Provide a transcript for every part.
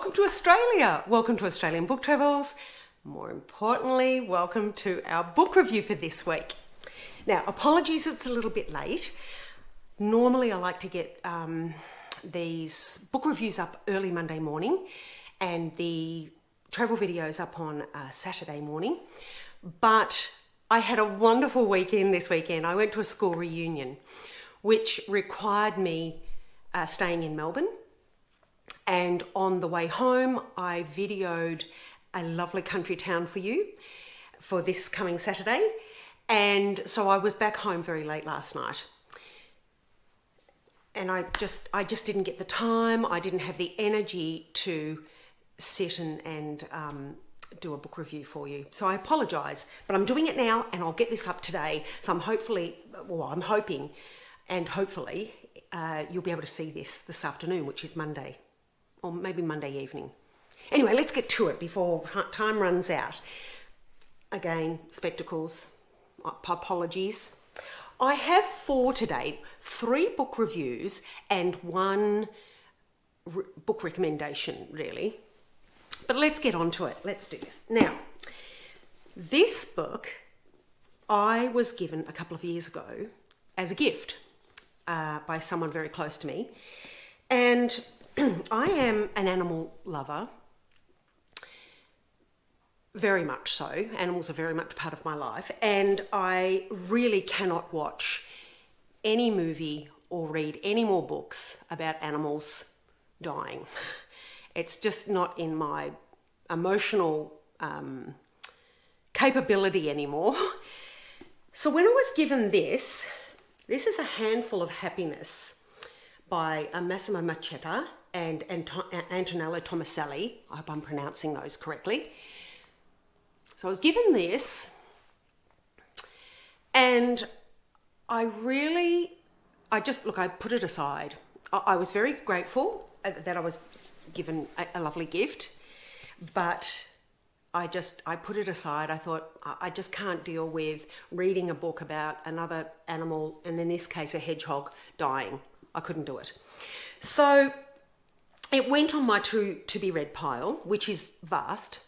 welcome to Australia. Welcome to Australian Book Travels. More importantly, welcome to our book review for this week. Now, apologies it's a little bit late. Normally I like to get these book reviews up early Monday morning and the travel videos up on Saturday morning. But I had a wonderful weekend this weekend. I went to a school reunion, which required me staying in Melbourne. And on the way home, I videoed a lovely country town for you for this coming Saturday. And so I was back home very late last night. And I just didn't get the time. I didn't have the energy to sit and do a book review for you. So I apologise, but I'm doing it now and I'll get this up today. So I'm hoping and hopefully you'll be able to see this afternoon, which is Monday. Or maybe Monday evening. Anyway, let's get to it before time runs out. Again, spectacles, apologies. I have four today, 3 book reviews and 1 book recommendation, really. But let's get on to it. Let's do this. Now, this book I was given a couple of years ago as a gift by someone very close to me. And I am an animal lover, very much so. Animals are very much part of my life, and I really cannot watch any movie or read any more books about animals dying. It's just not in my emotional capability anymore. So when I was given this is A Handful of Happiness by Massimo Machetta and Antonella Tomaselli. I hope I'm pronouncing those correctly. So I was given this, and I put it aside. I was very grateful that I was given a lovely gift, but I put it aside. I thought, I just can't deal with reading a book about another animal, and in this case, a hedgehog dying. I couldn't do it. So it went on my to-be read pile, which is vast.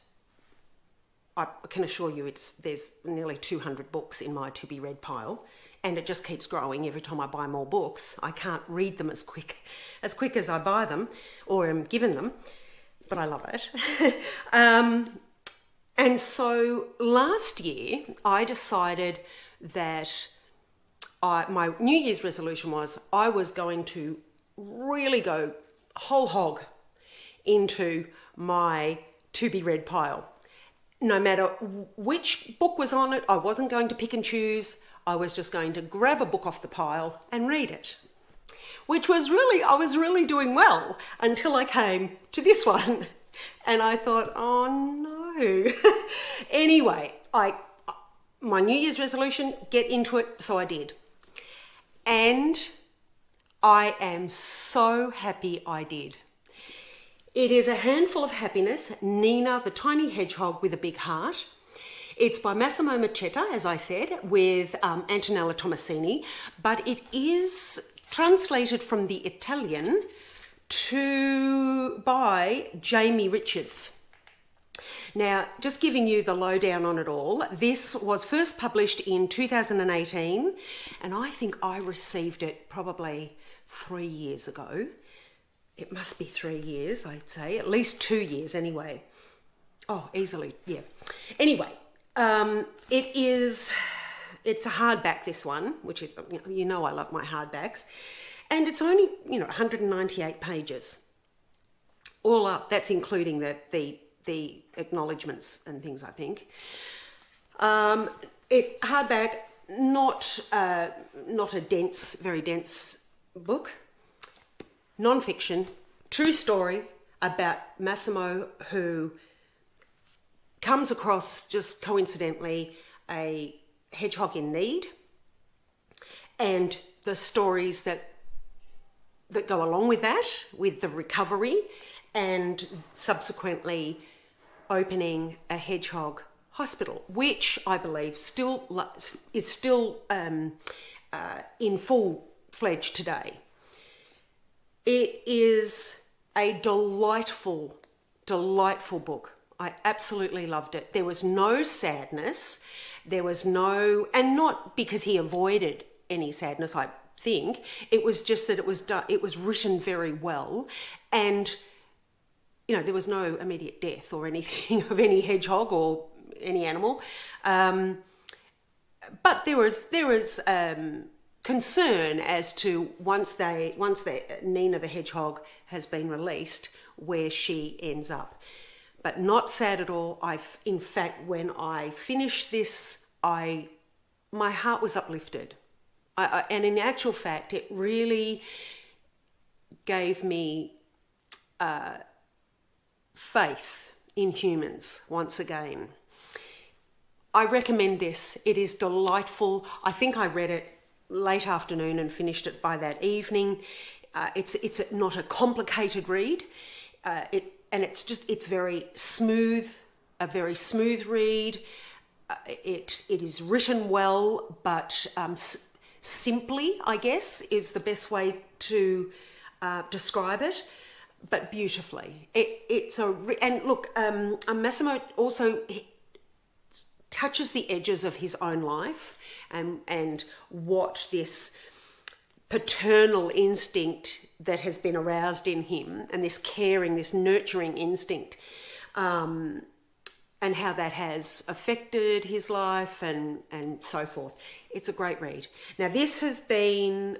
I can assure you there's nearly 200 books in my to-be read pile, and it just keeps growing every time I buy more books. I can't read them as quick as I buy them or am given them, but I love it. And so last year I decided that my New Year's resolution was I was going to really go whole hog into my to-be read pile. No matter which book was on it, I wasn't going to pick and choose. I was just going to grab a book off the pile and read it, which was I was really doing well until I came to this one. And I thought, oh no. Anyway, my New Year's resolution, get into it, so I did. And I am so happy I did. It is A Handful of Happiness, Nina, the Tiny Hedgehog with a Big Heart. It's by Massimo Machetta, as I said, with Antonella Tomasini, but it is translated from the Italian by Jamie Richards. Now, just giving you the lowdown on it all, this was first published in 2018, and I think I received it probably 3 years ago. It must be 3 years, I'd say, at least 2 years anyway. Oh, easily, yeah. Anyway, it's a hardback, this one, which is, I love my hardbacks. And it's only, 198 pages. All up, that's including the acknowledgements and things, I think. Hardback, not a very dense book. Non-fiction, true story about Massimo, who comes across just coincidentally a hedgehog in need, and the stories that go along with that, with the recovery and subsequently opening a hedgehog hospital, which I believe is still in full-fledged today. It is a delightful delightful book. I absolutely loved it. There was no sadness. There was no, and not because he avoided any sadness, I think. It was just that it was written very well, and there was no immediate death or anything of any hedgehog or any animal. But there was concern as to once Nina the hedgehog has been released, where she ends up. But not sad at all. In fact, when I finished this, my heart was uplifted. And in actual fact, it really gave me faith in humans once again. I recommend this. It is delightful. I think I read it late afternoon and finished it by that evening. It's not a complicated read. It's very smooth, a very smooth read. It is written well, but simply, I guess, is the best way to describe it, but beautifully. And look, Massimo also touches the edges of his own life and what this paternal instinct that has been aroused in him, and this caring, this nurturing instinct, and how that has affected his life and so forth. It's a great read. Now, this has been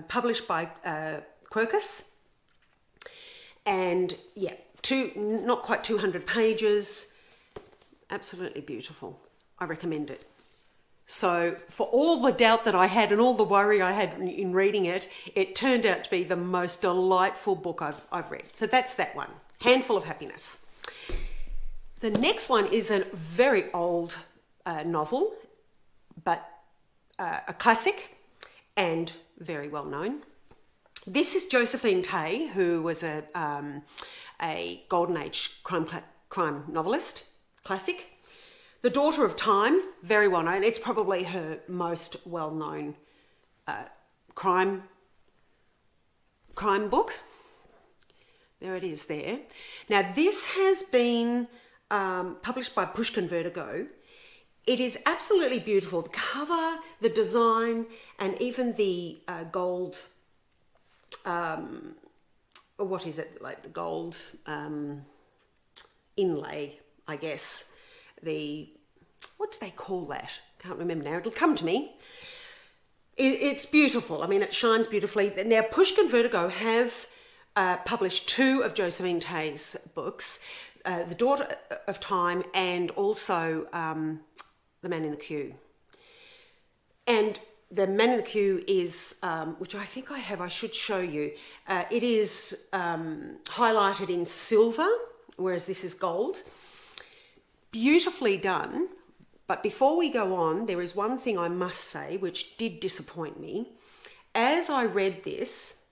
published by Quercus, and not quite 200 pages. Absolutely beautiful. I recommend it. So for all the doubt that I had and all the worry I had in reading it, it turned out to be the most delightful book I've read. So that's that one, Handful of Happiness. The next one is a very old novel, but a classic and very well known. This is Josephine Tey, who was a Golden Age crime novelist, classic. The Daughter of Time, very well known. It's probably her most well-known crime book. There it is there. Now, this has been published by Pushkin Vertigo. It is absolutely beautiful. The cover, the design, and even the gold, what is it, like the gold inlay, I guess. What do they call that? Can't remember now. It'll come to me. It's beautiful. I mean, it shines beautifully. Now, Pushkin Vertigo have published two of Josephine Tey's books, The Daughter of Time and also The Man in the Queue. And The Man in the Queue is, which I think I should show you. It is highlighted in silver, whereas this is gold. Beautifully done, but before we go on, there is one thing I must say which did disappoint me. As I read this,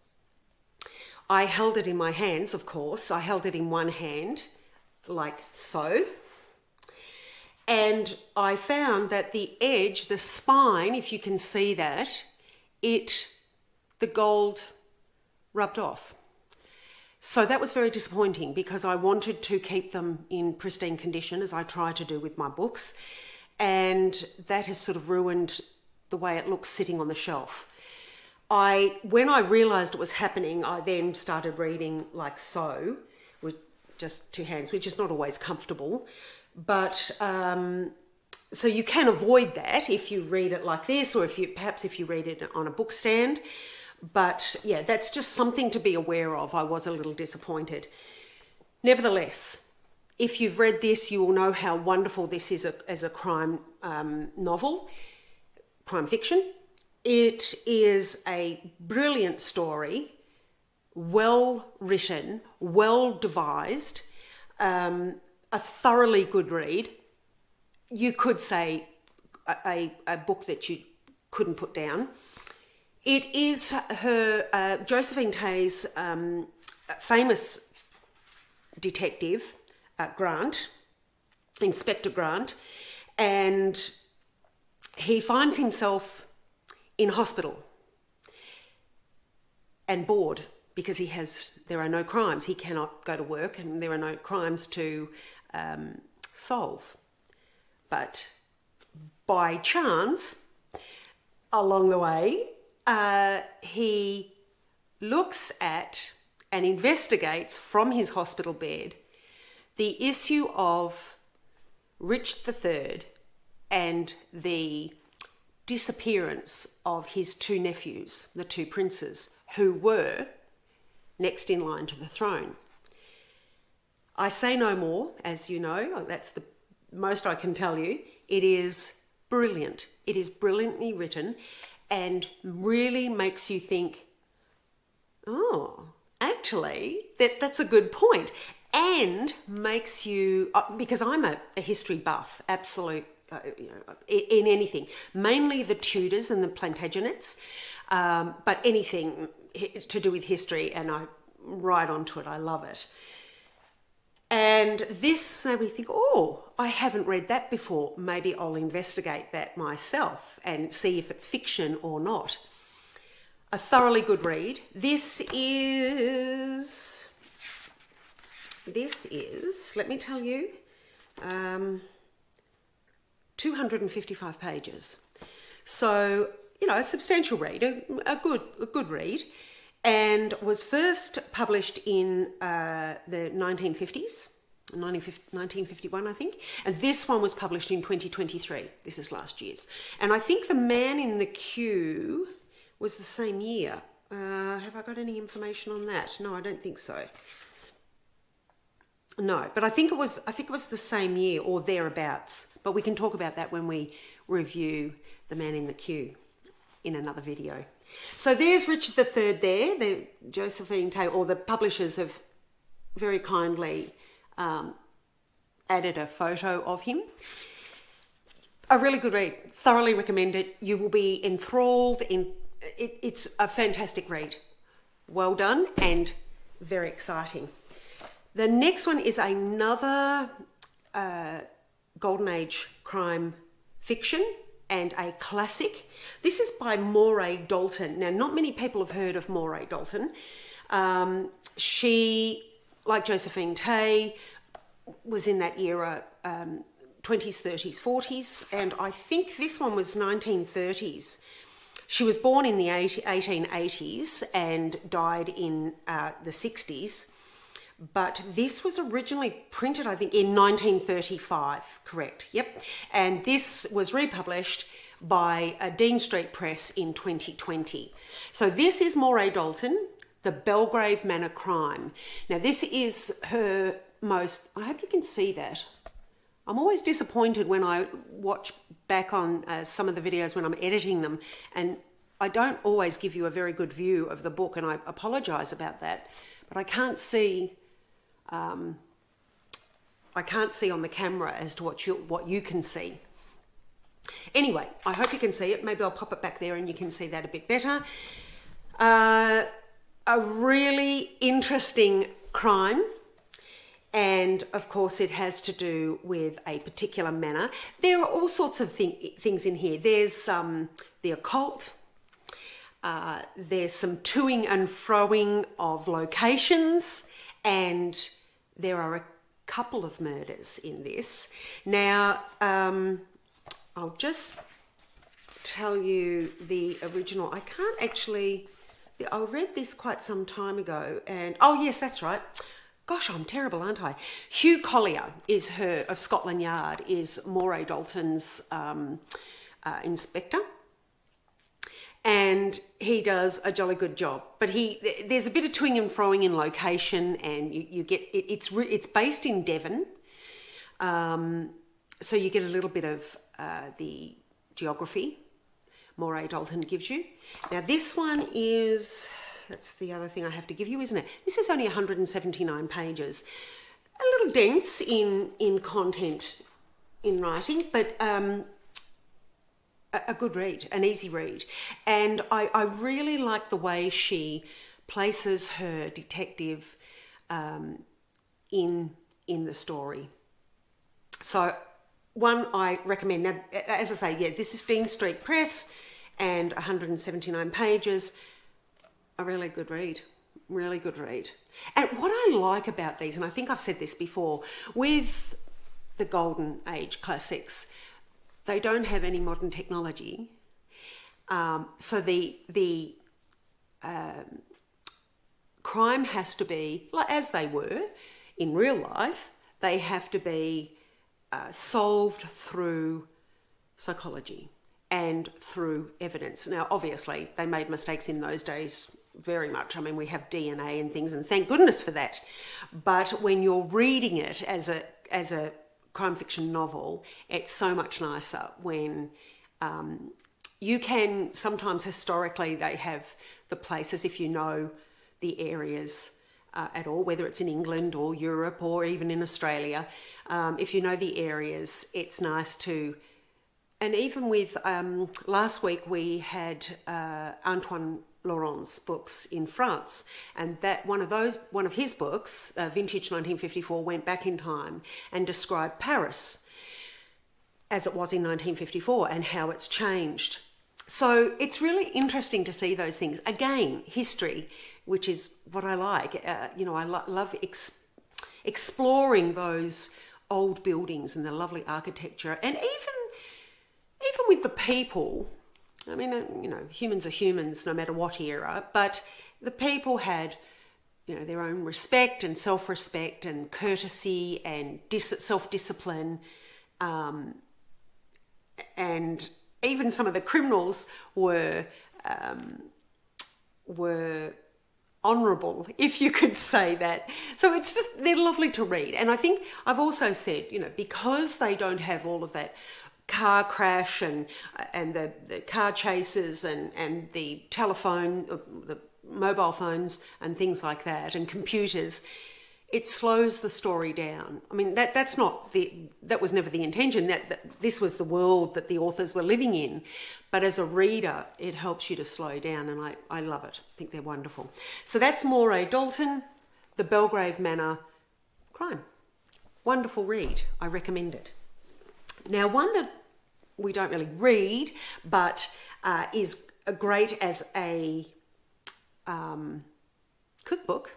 I held it in my hands, of course. I held it in one hand, like so, and I found that the edge, the spine, if you can see that, the gold rubbed off. So that was very disappointing because I wanted to keep them in pristine condition, as I try to do with my books, and that has sort of ruined the way it looks sitting on the shelf. When I realised it was happening, I then started reading like so, with just two hands, which is not always comfortable, but so you can avoid that if you read it like this, or if you read it on a book stand. But yeah, that's just something to be aware of. I was a little disappointed. Nevertheless, if you've read this, you will know how wonderful this is as a crime novel, crime fiction. It is a brilliant story, well written, well devised, a thoroughly good read. You could say a book that you couldn't put down. It is her Josephine Tey's famous detective, Inspector Grant, and he finds himself in hospital and bored because there are no crimes. He cannot go to work and there are no crimes to solve. But by chance, along the way, he looks at and investigates from his hospital bed the issue of Richard III and the disappearance of his two nephews, the two princes, who were next in line to the throne. I say no more, as you know, that's the most I can tell you. It is brilliant. It is brilliantly written and really makes you think, oh, actually, that's a good point. And makes you, because I'm a history buff, absolute, in anything, mainly the Tudors and the Plantagenets, but anything to do with history, and I right onto it. I love it. And this made me think, oh, I haven't read that before. Maybe I'll investigate that myself and see if it's fiction or not. A thoroughly good read. This is, let me tell you, 255 pages. So, a substantial read, a good read, and was first published in the 1950s, 1951, I think. And this one was published in 2023. This is last year's. And I think The Man in the Queue was the same year. Have I got any information on that? No, I don't think so. No, but I think it was the same year or thereabouts. But we can talk about that when we review The Man in the Queue in another video. So there's Richard III there. The Josephine Tay, or the publishers have very kindly added a photo of him. A really good read. Thoroughly recommend it. You will be enthralled in. It's a fantastic read. Well done and very exciting. The next one is another Golden Age crime fiction and a classic. This is by Moray Dalton. Now, not many people have heard of Moray Dalton. She, like Josephine Tay, was in that era, 20s, 30s, 40s, and I think this one was 1930s. She was born in the 1880s and died in the 60s. But this was originally printed, I think, in 1935, correct? Yep. And this was republished by Dean Street Press in 2020. So this is Moray Dalton, The Belgrave Manor Crime. Now, this is her most, I hope you can see that. I'm always disappointed when I watch back on some of the videos when I'm editing them, and I don't always give you a very good view of the book, and I apologise about that. But I can't see on the camera as to what you can see. Anyway, I hope you can see it. Maybe I'll pop it back there and you can see that a bit better. A really interesting crime. And of course, it has to do with a particular manor. There are all sorts of things in here. There's the occult. There's some toing and froing of locations, and there are a couple of murders in this. Now, I'll just tell you the original. I can't actually, I read this quite some time ago, and oh yes, that's right. Gosh, I'm terrible, aren't I? Hugh Collier is of Scotland Yard, is Moray Dalton's inspector. And he does a jolly good job. But there's a bit of toing and froing in location, and you get, it's based in Devon. So you get a little bit of the geography Moray Dalton gives you. Now this one is, that's the other thing I have to give you, isn't it? This is only 179 pages. A little dense in content in writing, but a good read, an easy read. And I really like the way she places her detective in the story. So one I recommend. Now, as I say, yeah, this is Dean Street Press and 179 pages. A really good read. Really good read. And what I like about these, and I think I've said this before, with the Golden Age classics, they don't have any modern technology. So the crime has to be, like as they were in real life, they have to be solved through psychology and through evidence. Now, obviously, they made mistakes in those days very much. I mean, we have DNA and things, and thank goodness for that. But when you're reading it as a crime fiction novel, it's so much nicer when you can, sometimes historically, they have the places, if you know the areas at all, whether it's in England or Europe or even in Australia, if you know the areas, it's nice to. And even with, last week we had Antoine Laurent's books in France, and that one of his books, Vintage 1954, went back in time and described Paris as it was in 1954 and how it's changed. So it's really interesting to see those things. Again, history, which is what I like. I love exploring those old buildings and the lovely architecture, and even with the people. I mean, humans are humans no matter what era, but the people had, their own respect and self-respect and courtesy and self-discipline, and even some of the criminals were honourable, if you could say that. So they're lovely to read. And I think I've also said, because they don't have all of that car crash and the car chases and the telephone, the mobile phones and things like that, and computers, it slows the story down. I mean, that was never the intention. That this was the world that the authors were living in. But as a reader, it helps you to slow down, and I love it. I think they're wonderful. So that's Moray Dalton, The Belgrave Manor Crime. Wonderful read. I recommend it. Now, one that we don't really read, but is great as a cookbook,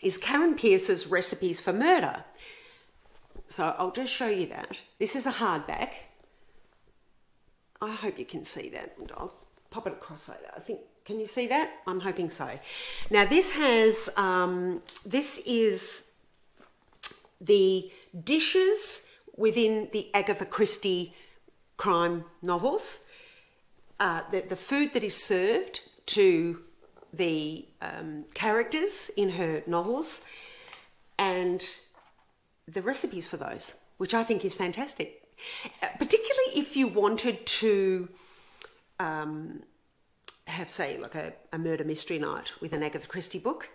is Karen Pierce's Recipes for Murder. So I'll just show you that. This is a hardback. I hope you can see that. I'll pop it across like that. Can you see that? I'm hoping so. Now this is the dishes within the Agatha Christie crime novels, the food that is served to the characters in her novels, and the recipes for those, which I think is fantastic. Particularly if you wanted to have, say, like a murder mystery night with an Agatha Christie book,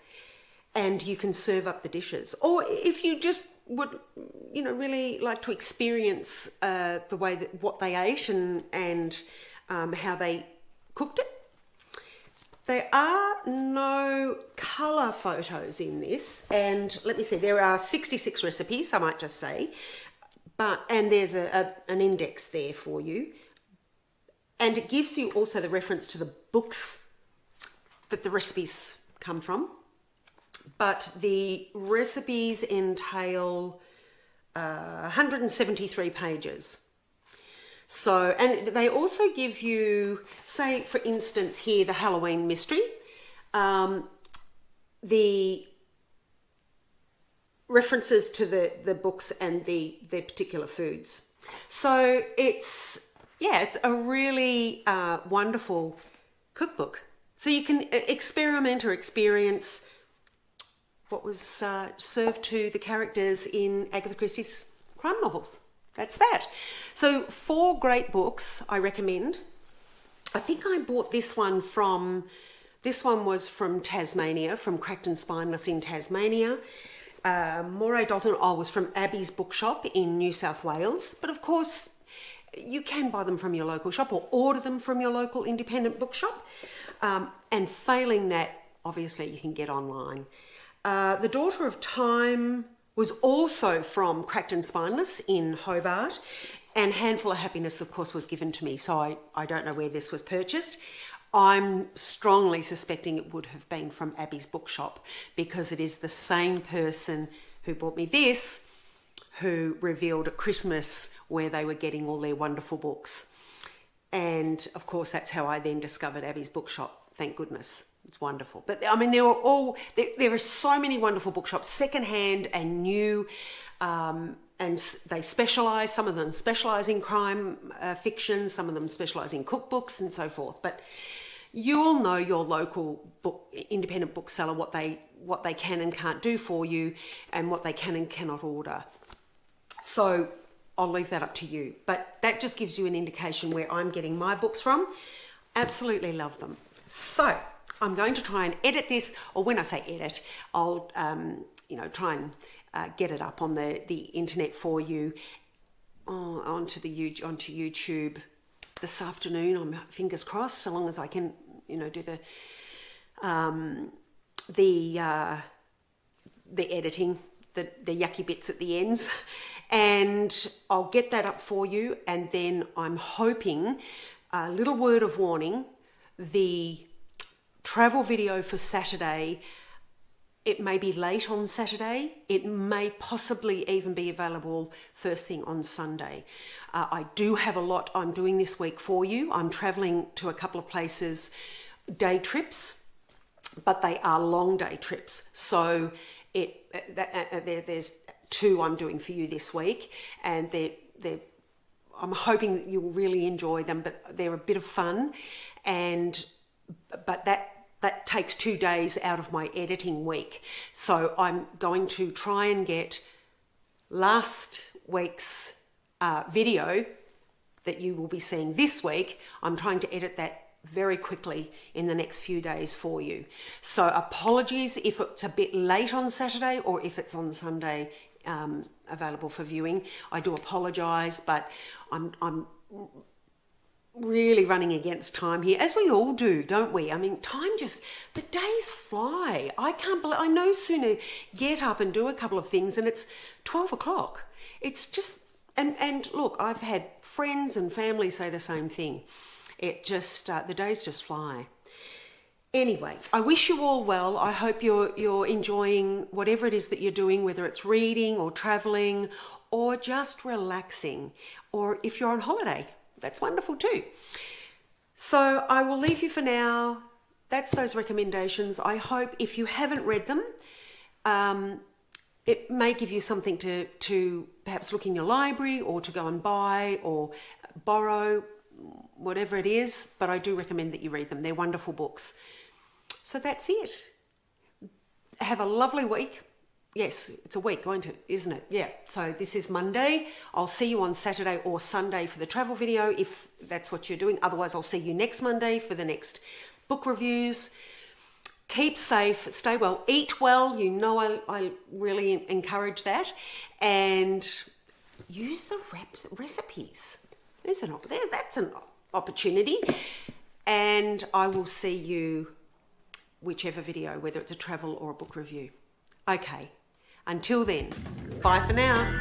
and you can serve up the dishes. Or if you just would, really like to experience the way that what they ate and how they cooked it. There are no colour photos in this, and let me see, there are 66 recipes, I might just say, and there's an index there for you, and it gives you also the reference to the books that the recipes come from. But the recipes entail 173 pages. So, and they also give you, say, for instance, here, the Halloween mystery, the references to the books and the particular foods. So it's a really wonderful cookbook. So you can experiment or experience what was served to the characters in Agatha Christie's crime novels. That's that. So 4 great books I recommend. I think I bought this one was from Tasmania, from Cracked and Spineless in Tasmania. Moray Dalton was from Abbey's Bookshop in New South Wales. But of course, you can buy them from your local shop or order them from your local independent bookshop. And failing that, obviously, you can get online. The Daughter of Time was also from Cracked and Spineless in Hobart, and Handful of Happiness, of course, was given to me, so I don't know where this was purchased. I'm strongly suspecting it would have been from Abby's bookshop, because it is the same person who bought me this who revealed at Christmas where they were getting all their wonderful books. And of course, that's how I then discovered Abby's bookshop. Thank goodness. It's wonderful. But I mean, there are so many wonderful bookshops, secondhand and new, and they specialise. Some of them specialise in crime fiction, some of them specialise in cookbooks and so forth. But you'll know your local independent bookseller, what they can and can't do for you, and what they can and cannot order. So I'll leave that up to you. But that just gives you an indication where I'm getting my books from. Absolutely love them. So I'm going to try and edit this, or when I say edit, I'll try and get it up on the internet for you, onto YouTube this afternoon. I'm fingers crossed, so long as I can, do the editing, the yucky bits at the ends, and I'll get that up for you. And then I'm hoping, a little word of warning, the travel video for Saturday, it may be late on Saturday. It may possibly even be available first thing on Sunday. I do have a lot I'm doing this week for you. I'm traveling to a couple of places, day trips, but they are long day trips. So there's 2 I'm doing for you this week, and I'm hoping that you'll really enjoy them, but they're a bit of fun, but that takes 2 days out of my editing week. So I'm going to try and get last week's video that you will be seeing this week. I'm trying to edit that very quickly in the next few days for you. So apologies if it's a bit late on Saturday, or if it's on Sunday available for viewing. I do apologise, but I'm really running against time here, as we all do, don't we? I mean, the days fly. I no sooner get up and do a couple of things and it's 12 o'clock. It's just, and look, I've had friends and family say the same thing. It just, the days just fly. Anyway, I wish you all well. I hope you're enjoying whatever it is that you're doing, whether it's reading or travelling or just relaxing, or if you're on holiday. That's wonderful too. So I will leave you for now. That's those recommendations. I hope, if you haven't read them, it may give you something to perhaps look in your library, or to go and buy or borrow, whatever it is. But I do recommend that you read them. They're wonderful books. So that's it. Have a lovely week. Yes, it's a week, won't it? Isn't it? Yeah. So this is Monday. I'll see you on Saturday or Sunday for the travel video, if that's what you're doing. Otherwise, I'll see you next Monday for the next book reviews. Keep safe, stay well, eat well. I really encourage that. And use the recipes. That's an opportunity. And I will see you whichever video, whether it's a travel or a book review. Okay. Until then, bye for now.